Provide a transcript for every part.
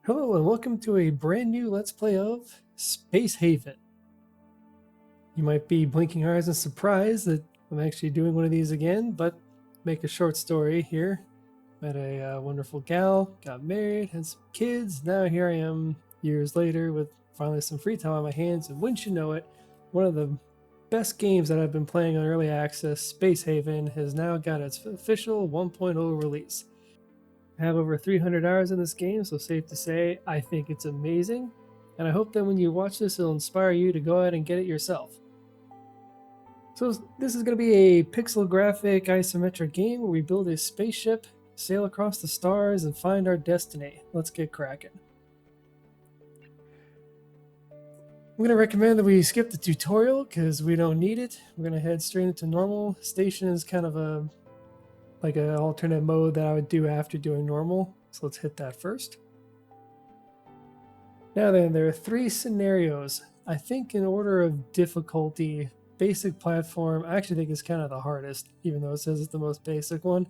Hello and welcome to a brand new Let's Play of Space Haven. You might be blinking your eyes in surprise that I'm actually doing one of these again, but make a short story here. Met a wonderful gal, got married, had some kids. Now here I am years later with finally some free time on my hands, and wouldn't you know it, one of the best games that I've been playing on early access, Space Haven, has now got its official 1.0 release. I have over 300 hours in this game, so safe to say I think it's amazing, and I hope that when you watch this it'll inspire you to go out and get it yourself. So this is going to be a pixel graphic isometric game where we build a spaceship, sail across the stars, and find our destiny. Let's get cracking. I'm going to recommend that we skip the tutorial because we don't need it. We're going to head straight into normal. Station is kind of a like an alternate mode that I would do after doing normal. So let's hit that first. Now then, there are three scenarios. I think in order of difficulty, basic platform, I actually think is kind of the hardest, even though it says it's the most basic one.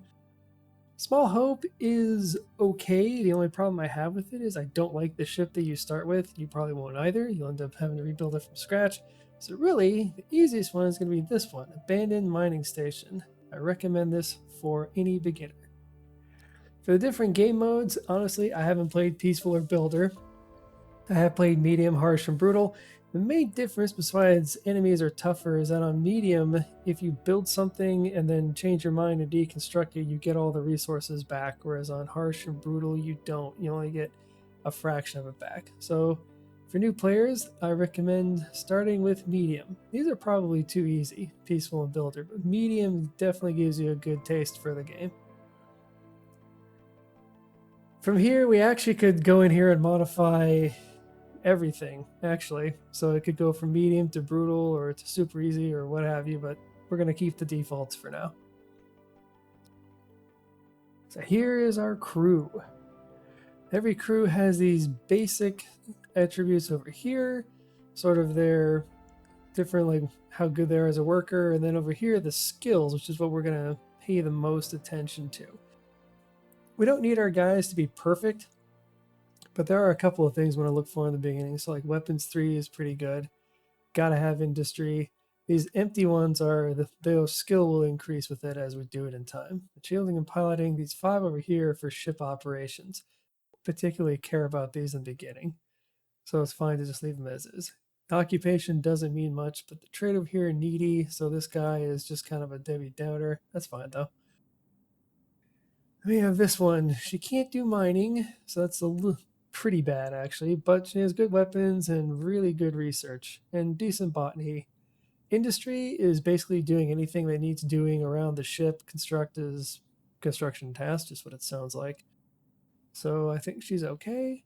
Small Hope is okay. The only problem I have with it is I don't like the ship that you start with. You probably won't either. You'll end up having to rebuild it from scratch. So really, the easiest one is going to be this one, Abandoned Mining Station. I recommend this for any beginner. For the different game modes, honestly, I haven't played Peaceful or Builder. I have played Medium, Harsh, and Brutal. The main difference besides enemies are tougher is that on Medium, if you build something and then change your mind and deconstruct it, you get all the resources back, whereas on Harsh and Brutal, you don't. You only get a fraction of it back. So for new players, I recommend starting with Medium. These are probably too easy, Peaceful and Builder, but Medium definitely gives you a good taste for the game. From here, we actually could go in here and modify everything, actually. So it could go from medium to brutal or to super easy or what have you, but we're going to keep the defaults for now. So here is our crew. Every crew has these basic attributes over here, sort of their different, like how good they are as a worker, and then over here the skills, which is what we're going to pay the most attention to. We don't need our guys to be perfect, but there are a couple of things I want to look for in the beginning. So like weapons 3 is pretty good. Gotta have industry. These empty ones are the skill will increase with it as we do it in time. But shielding and piloting, these 5 over here for ship operations. Particularly care about these in the beginning. So it's fine to just leave them as is. Occupation doesn't mean much, but the trade over here needy, so this guy is just kind of a Debbie Downer. That's fine though. We have this one. She can't do mining, so that's pretty bad actually, but she has good weapons and really good research and decent botany. Industry is basically doing anything that needs doing around the ship. Construct is construction task, just what it sounds like. So I think she's okay.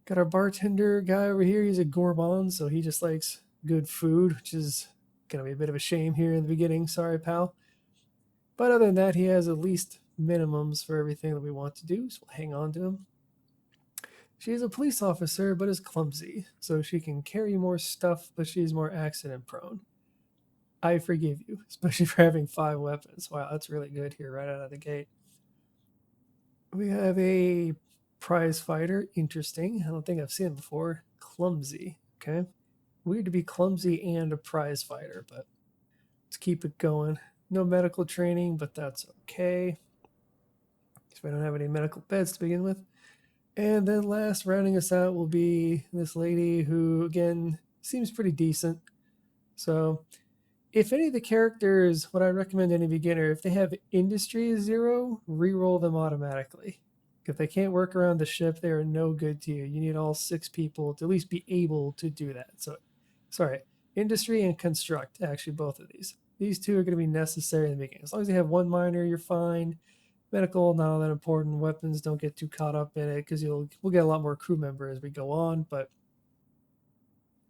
Got our bartender guy over here. He's a gourmand, so he just likes good food, which is gonna be a bit of a shame here in the beginning. Sorry, pal. But other than that, he has at least minimums for everything that we want to do, so we'll hang on to him. She is a police officer, but is clumsy, so she can carry more stuff, but she's more accident prone. I forgive you, especially for having 5 weapons. Wow, that's really good here right out of the gate. We have a prize fighter. Interesting. I don't think I've seen it before. Clumsy. Okay. Weird to be clumsy and a prize fighter, but let's keep it going. No medical training, but that's okay. Because we don't have any medical beds to begin with. And then last, rounding us out, will be this lady who, again, seems pretty decent. So if any of the characters, what I recommend to any beginner, if they have industry 0, re-roll them automatically. If they can't work around the ship, they are no good to you. You need all 6 people to at least be able to do that. So, sorry, industry and construct, actually both of these. These 2 are going to be necessary in the beginning. As long as you have 1 miner, you're fine. Medical, not all that important. Weapons, don't get too caught up in it because we'll get a lot more crew member as we go on, but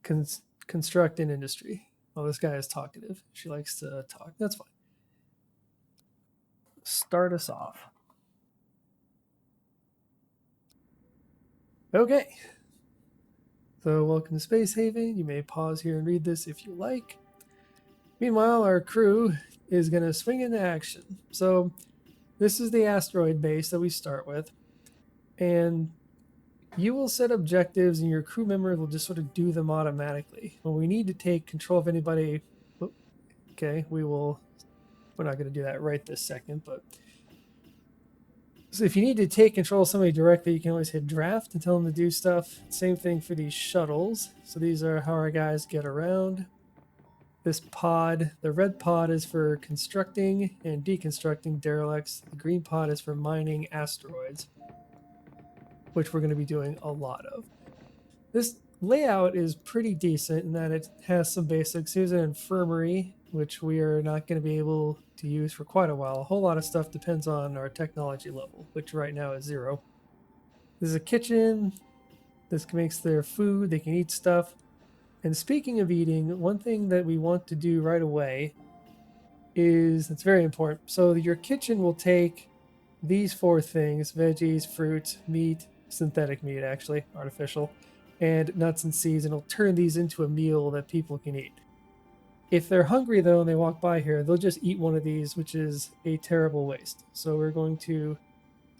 construct and industry. Well, this guy is talkative. She likes to talk. That's fine. Start us off. Okay. So, welcome to Space Haven. You may pause here and read this if you like. Meanwhile, our crew is going to swing into action. So, this is the asteroid base that we start with. And You will set objectives and your crew members will just sort of do them automatically. When we need to take control of anybody, okay, we're not going to do that right this second, but so if you need to take control of somebody directly, you can always hit draft and tell them to do stuff. Same thing for these shuttles. So these are how our guys get around. This pod, the red pod is for constructing and deconstructing derelicts. The green pod is for mining asteroids, which we're going to be doing a lot of. This layout is pretty decent in that it has some basics. Here's an infirmary, which we are not going to be able to use for quite a while. A whole lot of stuff depends on our technology level, which right now is 0. This is a kitchen. This makes their food. They can eat stuff. And speaking of eating, one thing that we want to do right away is, it's very important. So your kitchen will take these 4 things: veggies, fruit, meat, synthetic meat actually, artificial, and nuts and seeds, and it'll turn these into a meal that people can eat. If they're hungry though and they walk by here, they'll just eat one of these, which is a terrible waste. So we're going to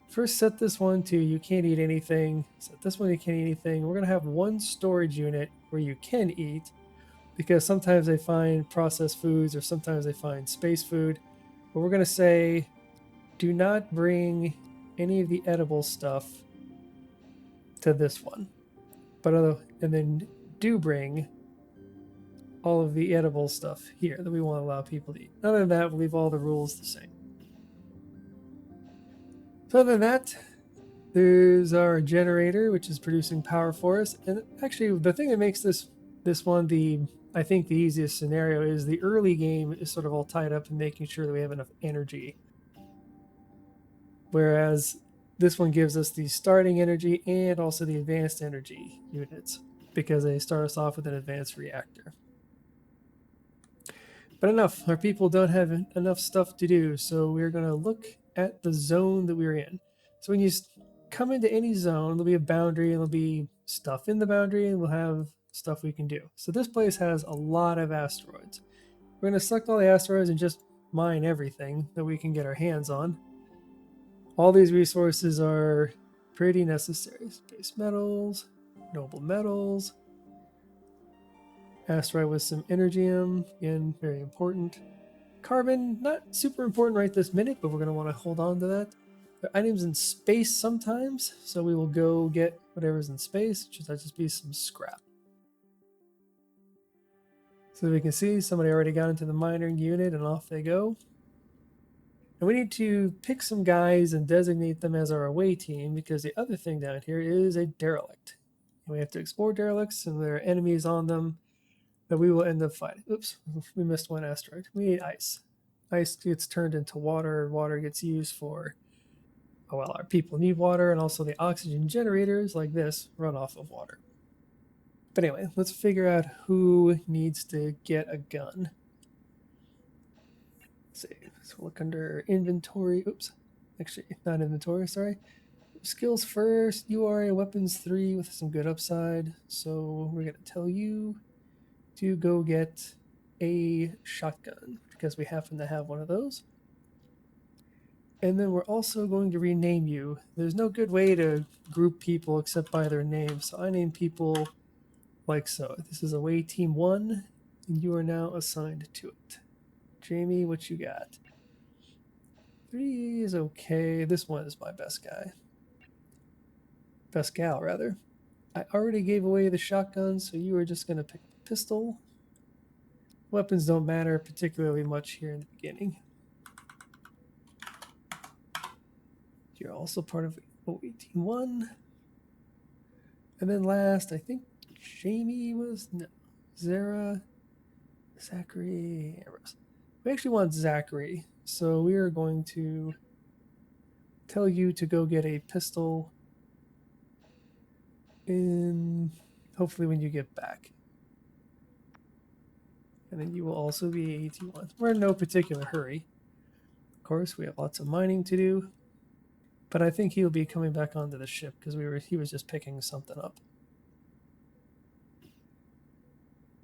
first set this one to you can't eat anything. Set this one, you can't eat anything. We're going to have one storage unit where you can eat, because sometimes they find processed foods or sometimes they find space food. But we're going to say, do not bring any of the edible stuff to this one. And then do bring all of the edible stuff here that we want to allow people to eat. Other than that, we'll leave all the rules the same. So other than that, there's our generator, which is producing power for us. And actually, the thing that makes this one I think the easiest scenario is the early game is sort of all tied up in making sure that we have enough energy. Whereas this one gives us the starting energy and also the advanced energy units, because they start us off with an advanced reactor. But enough, our people don't have enough stuff to do, so we're going to look at the zone that we're in. So when you come into any zone, there'll be a boundary, and there'll be stuff in the boundary, and we'll have stuff we can do. So this place has a lot of asteroids. We're going to select all the asteroids and just mine everything that we can get our hands on. All these resources are pretty necessary. Base metals, noble metals, asteroid with some energium, again, very important. Carbon, not super important right this minute, but we're going to want to hold on to that. There are items in space sometimes, so we will go get whatever's in space. Should that just be some scrap? So we can see somebody already got into the mining unit and off they go. And we need to pick some guys and designate them as our away team, because the other thing down here is a derelict. And we have to explore derelicts, and there are enemies on them that we will end up fighting. Oops, we missed one asteroid. We need ice. Ice gets turned into water. Water gets used for, well, our people need water, and also the oxygen generators like this run off of water. But anyway, let's figure out who needs to get a gun. Save. So look under inventory. Oops. Actually, not inventory, sorry. Skills first. You are a weapons 3 with some good upside. So we're going to tell you to go get a shotgun, because we happen to have one of those. And then we're also going to rename you. There's no good way to group people except by their names. So I name people like so. This is away team 1, and you are now assigned to it. Jamie, what you got? 3 is okay. This one is my best guy. Best gal, rather. I already gave away the shotgun, so you are just going to pick up a pistol. Weapons don't matter particularly much here in the beginning. You're also part of away team 1. And then last, I think Jamie was, no, Zara, Zachary, Ambrose. We actually want Zachary, so we are going to tell you to go get a pistol in, hopefully when you get back. And then you will also be AT1. We're in no particular hurry. Of course, we have lots of mining to do, but I think he'll be coming back onto the ship because he was just picking something up.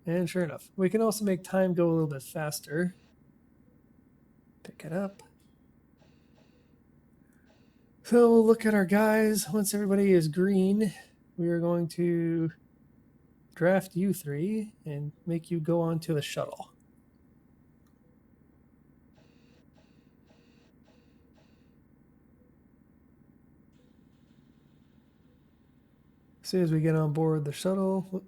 And sure enough, we can also make time go a little bit faster. Pick it up. So we'll look at our guys. Once everybody is green, we are going to draft you three and make you go onto the shuttle. As soon as we get on board the shuttle,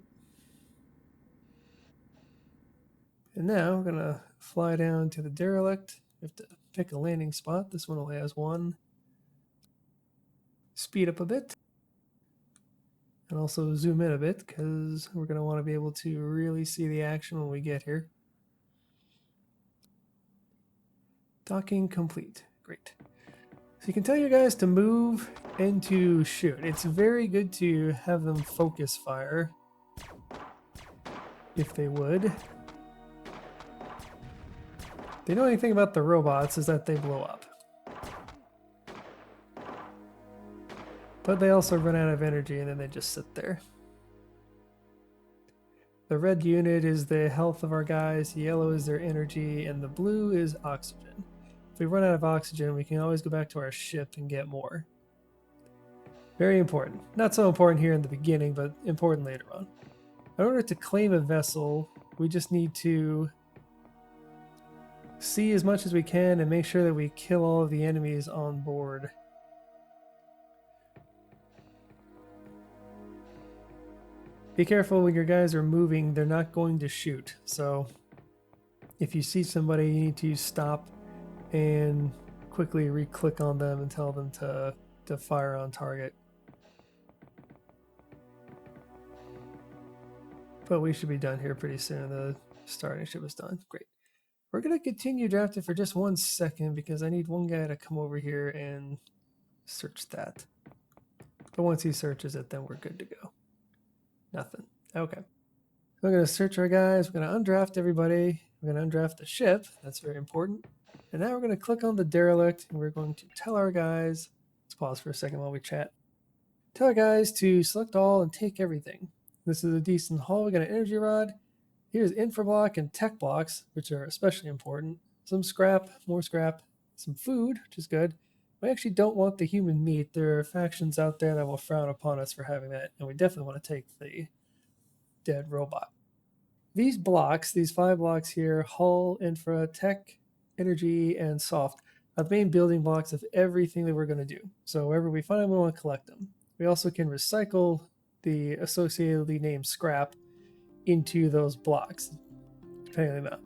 and now we're gonna fly down to the derelict. We have to pick a landing spot. This one only has one. Speed up a bit. And also zoom in a bit because we're going to want to be able to really see the action when we get here. Docking complete. Great. So you can tell your guys to move and to shoot. It's very good to have them focus fire, if they would. The only thing about the robots is that they blow up. But they also run out of energy and then they just sit there. The red unit is the health of our guys, the yellow is their energy, and the blue is oxygen. If we run out of oxygen, we can always go back to our ship and get more. Very important. Not so important here in the beginning, but important later on. In order to claim a vessel, we just need to see as much as we can and make sure that we kill all of the enemies on board. Be careful when your guys are moving, they're not going to shoot. So if you see somebody, you need to stop and quickly re-click on them and tell them to fire on target. But we should be done here pretty soon. The starting ship is done. Great. We're going to continue drafting for just 1 second because I need one guy to come over here and search that. But once he searches it, then we're good to go. Nothing. Okay. We're going to search our guys. We're going to undraft everybody. We're going to undraft the ship. That's very important. And now we're going to click on the derelict and we're going to tell our guys, let's pause for a second while we chat. Tell our guys to select all and take everything. This is a decent haul. We got an energy rod. Here's infra block and tech blocks, which are especially important. Some scrap, more scrap, some food, which is good. We actually don't want the human meat. There are factions out there that will frown upon us for having that, and we definitely want to take the dead robot. These blocks, these 5 blocks here, hull, infra, tech, energy, and soft, are the main building blocks of everything that we're going to do. So wherever we find them, we want to collect them. We also can recycle the associatedly named scrap into those blocks, depending on the amount.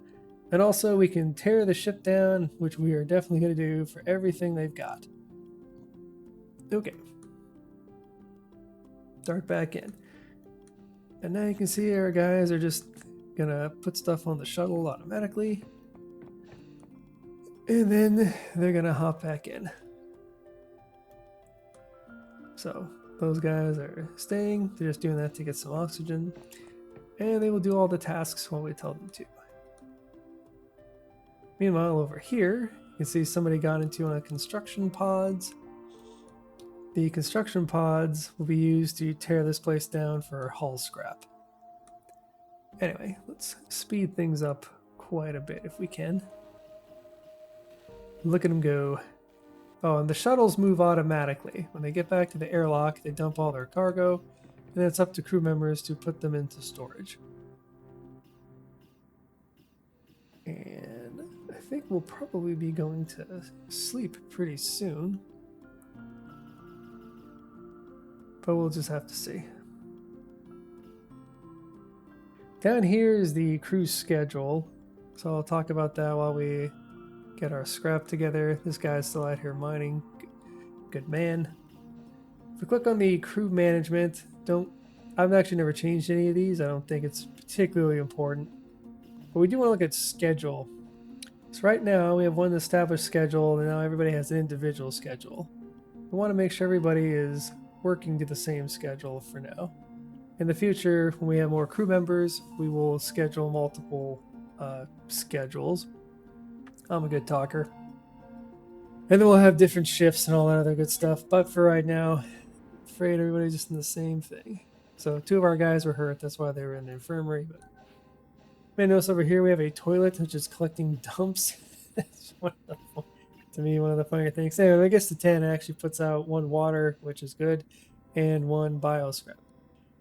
And also we can tear the ship down, which we are definitely going to do for everything they've got. Okay. Start back in. And now you can see our guys are just going to put stuff on the shuttle automatically. And then they're going to hop back in. So those guys are staying. They're just doing that to get some oxygen. And they will do all the tasks while we tell them to. Meanwhile, over here, you can see somebody got into one of the construction pods. The construction pods will be used to tear this place down for hull scrap. Anyway, let's speed things up quite a bit if we can. Look at them go. Oh, and the shuttles move automatically. When they get back to the airlock, they dump all their cargo, and then it's up to crew members to put them into storage. And I think we'll probably be going to sleep pretty soon. But we'll just have to see. Down here is the cruise schedule. So I'll talk about that while we get our scrap together. This guy's still out here mining. Good man. If we click on the crew management, I've actually never changed any of these. I don't think it's particularly important. But we do want to look at schedule. So right now we have one established schedule and now everybody has an individual schedule. We want to make sure everybody is working to the same schedule for now. In the future, when we have more crew members, we will schedule multiple schedules. I'm a good talker. And then we'll have different shifts and all that other good stuff. But for right now, I'm afraid everybody's just in the same thing. So 2 of our guys were hurt. That's why they were in the infirmary. But you may notice over here we have a toilet which is collecting dumps. That's to me one of the funnier things. Anyway, I guess the 10 actually puts out 1 water, which is good, and 1 bio scrap.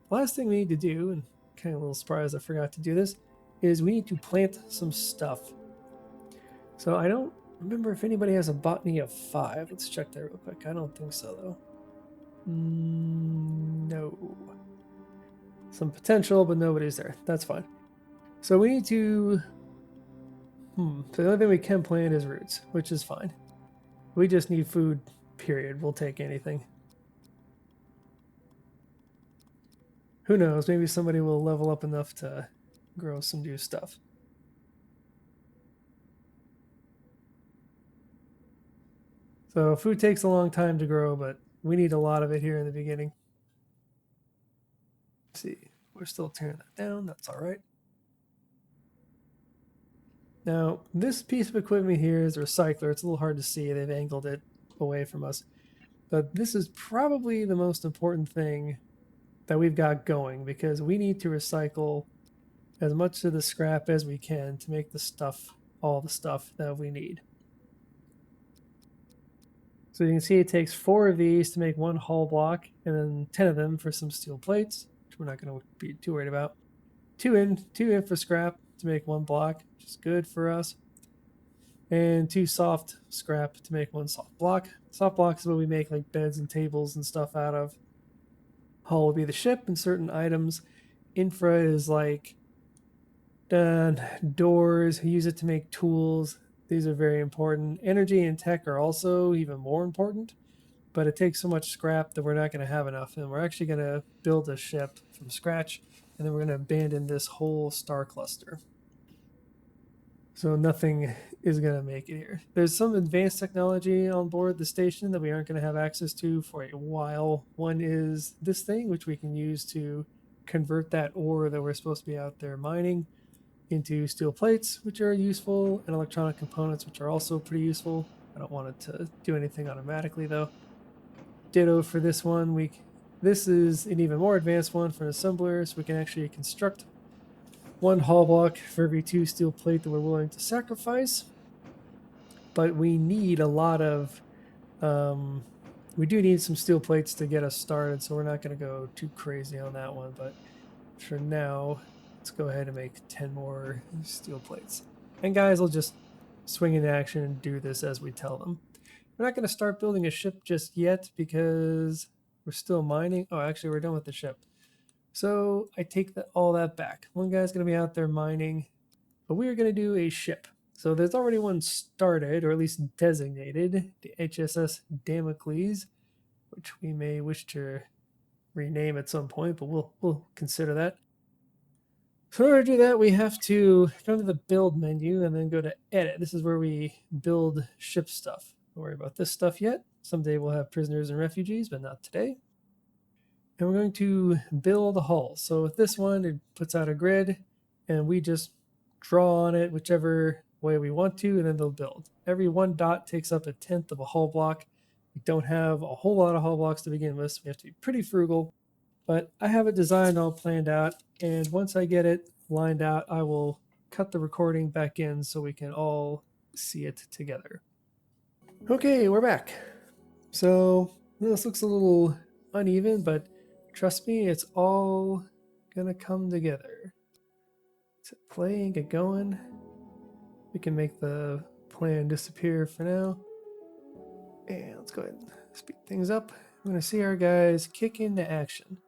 The last thing we need to do, and kind of a little surprised I forgot to do this, is we need to plant some stuff. So I don't remember if anybody has a botany of 5. Let's check that real quick. I don't think so, though. No. Some potential, but nobody's there. That's fine. So we need to... So the only thing we can plant is roots, which is fine. We just need food, period. We'll take anything. Who knows? Maybe somebody will level up enough to grow some new stuff. So food takes a long time to grow, but we need a lot of it here in the beginning. Let's see, we're still tearing that down. That's all right. Now, this piece of equipment here is a recycler. It's a little hard to see. They've angled it away from us. But this is probably the most important thing that we've got going, because we need to recycle as much of the scrap as we can to make the stuff, all the stuff that we need. So you can see it takes 4 of these to make 1 hull block, and then 10 of them for some steel plates, which we're not going to be too worried about. 2 in for scrap to make 1 block, which is good for us. And 2 soft scrap to make 1 soft block. Soft block is what we make like beds and tables and stuff out of. Hull will be the ship and certain items. Infra is like doors. We use it to make tools. These are very important. Energy and tech are also even more important, but it takes so much scrap that we're not going to have enough. And we're actually going to build a ship from scratch, and then we're going to abandon this whole star cluster. So nothing is going to make it here. There's some advanced technology on board the station that we aren't going to have access to for a while. One is this thing, which we can use to convert that ore that we're supposed to be out there mining into steel plates, which are useful, and electronic components, which are also pretty useful. I don't want it to do anything automatically, though. Ditto for this one. This is an even more advanced one for an assembler, so we can actually construct 1 hull block for every 2 steel plate that we're willing to sacrifice. But we need a lot of... we do need some steel plates to get us started, so we're not going to go too crazy on that one. But for now, let's go ahead and make 10 more steel plates. And guys will just swing into action and do this as we tell them. We're not going to start building a ship just yet because we're still mining. Oh, actually, we're done with the ship. So I take all that back. One guy's going to be out there mining, but we are going to do a ship. So there's already one started, or at least designated, the HSS Damocles, which we may wish to rename at some point, but we'll consider that. So in order to do that, we have to come to the build menu and then go to edit. This is where we build ship stuff. Don't worry about this stuff yet. Someday we'll have prisoners and refugees, but not today. And we're going to build a hull. So with this one, it puts out a grid, and we just draw on it whichever way we want to, and then they'll build. Every 1 dot takes up 1/10 of a hull block. We don't have a whole lot of hull blocks to begin with, so we have to be pretty frugal. But I have it designed, all planned out, and once I get it lined out, I will cut the recording back in so we can all see it together. Okay, we're back. So this looks a little uneven, but trust me, it's all gonna come together. Let's hit play and get going. We can make the plan disappear for now. And let's go ahead and speed things up. We're gonna see our guys kick into action.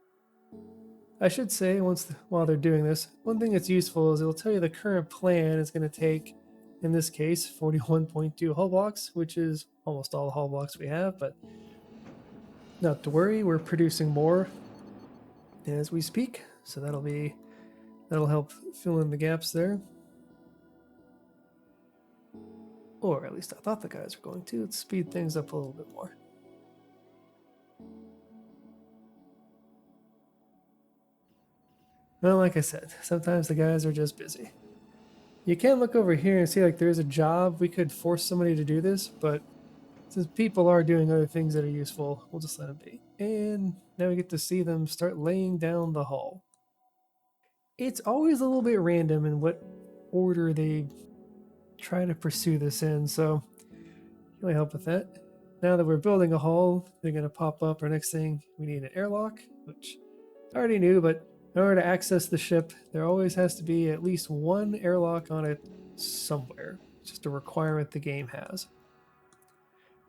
I should say, while they're doing this, one thing that's useful is it'll tell you the current plan is going to take, in this case, 41.2 hull blocks, which is almost all the hull blocks we have, but not to worry, we're producing more as we speak, so that'll help fill in the gaps there. Or at least I thought the guys were going to. Let's speed things up a little bit more. Well, like I said, sometimes the guys are just busy. You can look over here and see like there's a job. We could force somebody to do this, but since people are doing other things that are useful, we'll just let them be. And now we get to see them start laying down the hull. It's always a little bit random in what order they try to pursue this in, so really help with that. Now that we're building a hull, they're going to pop up. Our next thing, we need an airlock, which I already knew, but in order to access the ship, there always has to be at least one airlock on it somewhere. It's just a requirement the game has.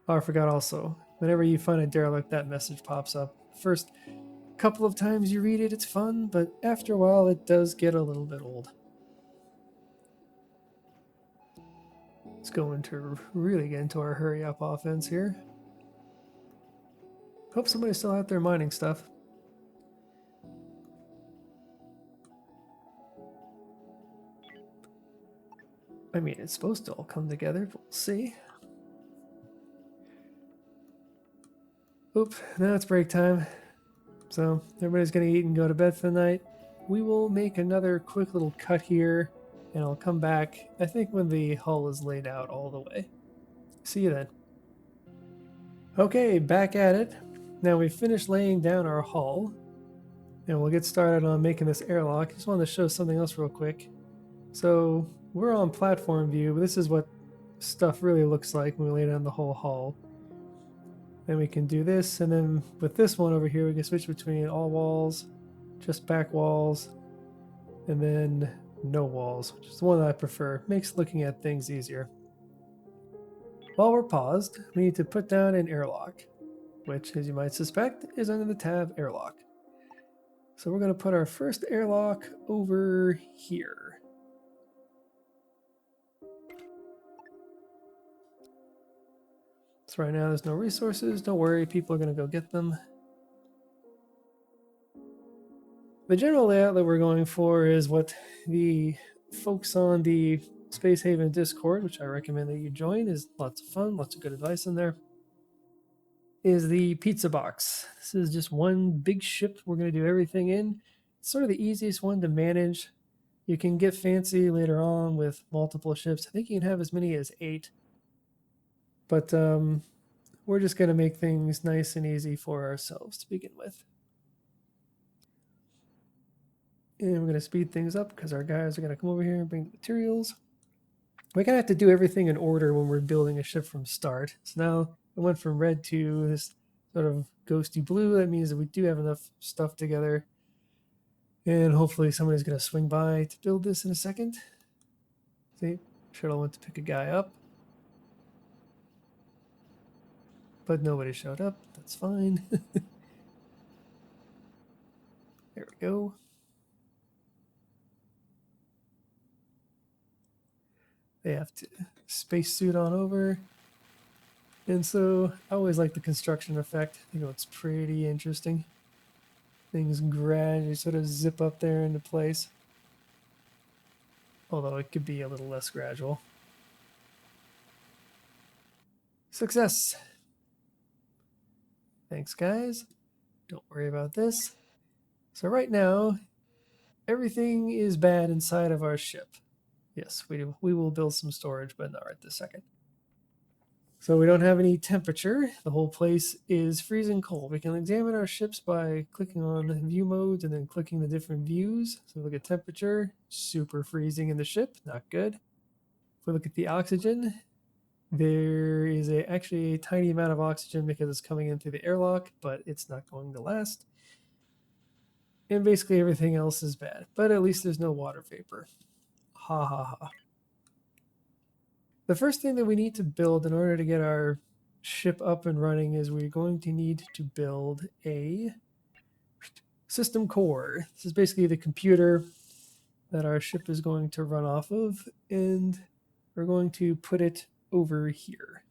Oh, I forgot also. Whenever you find a derelict, that message pops up. First couple of times you read it, it's fun, but after a while, it does get a little bit old. Let's go into really get into our hurry up offense here. Hope somebody's still out there mining stuff. I mean, it's supposed to all come together, but we'll see. Oop, now it's break time. So everybody's going to eat and go to bed for the night. We will make another quick little cut here, and I'll come back, I think, when the hull is laid out all the way. See you then. Okay, back at it. Now we've finished laying down our hull, and we'll get started on making this airlock. I just wanted to show something else real quick. So we're on platform view, but this is what stuff really looks like when we lay down the whole hull. Then we can do this, and then with this one over here, we can switch between all walls, just back walls, and then no walls, which is the one that I prefer. Makes looking at things easier. While we're paused, we need to put down an airlock, which, as you might suspect, is under the tab airlock. So we're going to put our first airlock over here. So right now there's no resources. Don't worry, people are going to go get them. The general layout that we're going for is what the folks on the Space Haven Discord, which I recommend that you join, is lots of fun, lots of good advice in there, is the pizza box. This is just one big ship we're going to do everything in. It's sort of the easiest one to manage. You can get fancy later on with multiple ships. I think you can have as many as 8. But we're just going to make things nice and easy for ourselves to begin with. And we're going to speed things up because our guys are going to come over here and bring the materials. We're going to have to do everything in order when we're building a ship from start. So now it went from red to this sort of ghosty blue. That means that we do have enough stuff together. And hopefully somebody's going to swing by to build this in a second. See, Shuttle went to pick a guy up. But nobody showed up. That's fine. There we go. They have to spacesuit on over. And so I always like the construction effect. I think it's pretty interesting. Things gradually sort of zip up there into place. Although it could be a little less gradual. Success! Thanks, guys. Don't worry about this. So right now, everything is bad inside of our ship. Yes, we will build some storage, but not right this second. So we don't have any temperature. The whole place is freezing cold. We can examine our ships by clicking on view modes and then clicking the different views. So look at temperature, super freezing in the ship, not good. If we look at the oxygen, there is actually a tiny amount of oxygen because it's coming in through the airlock, but it's not going to last. And basically everything else is bad, but at least there's no water vapor. Ha ha ha. The first thing that we need to build in order to get our ship up and running is we're going to need to build a system core. This is basically the computer that our ship is going to run off of, and we're going to put it over here.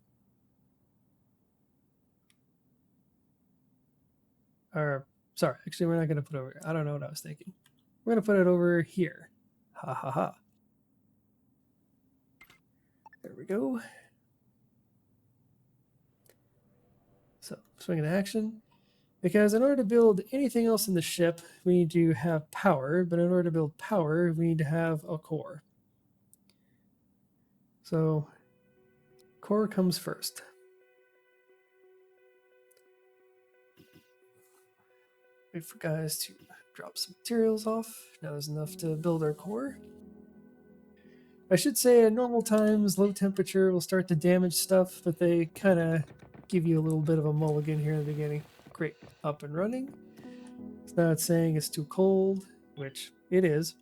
Sorry, actually we're not going to put it over here. I don't know what I was thinking. We're going to put it over here. Ha ha ha. There we go. So swing into action. Because in order to build anything else in the ship, we need to have power. But in order to build power, we need to have a core. So core comes first. Wait for guys to drop some materials off. Now there's enough to build our core. I should say at normal times, low temperature will start to damage stuff, but they kind of give you a little bit of a mulligan here in the beginning. Great, up and running. It's not saying it's too cold, which it is.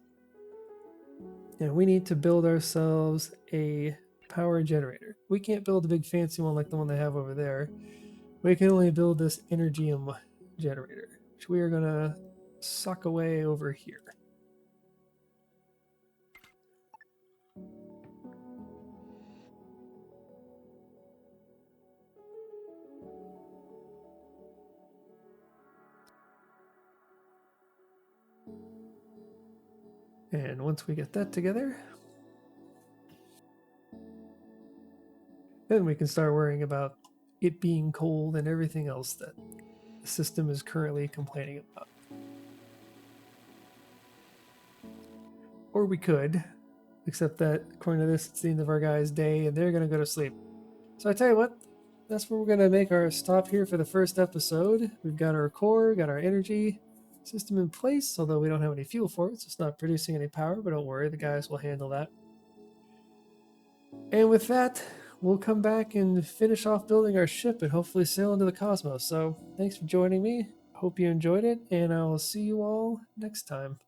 And we need to build ourselves a power generator. We can't build a big fancy one like the one they have over there. We can only build this Energium generator, which we are going to sock away over here. And once we get that together, then we can start worrying about it being cold and everything else that the system is currently complaining about. Or we could, except that according to this, it's the end of our guy's day and they're going to go to sleep. So I tell you what, that's where we're going to make our stop here for the first episode. We've got our core, got our energy system in place, although we don't have any fuel for it, so it's not producing any power, but don't worry, the guys will handle that. And with that, we'll come back and finish off building our ship and hopefully sail into the cosmos. So thanks for joining me. Hope you enjoyed it, and I'll see you all next time.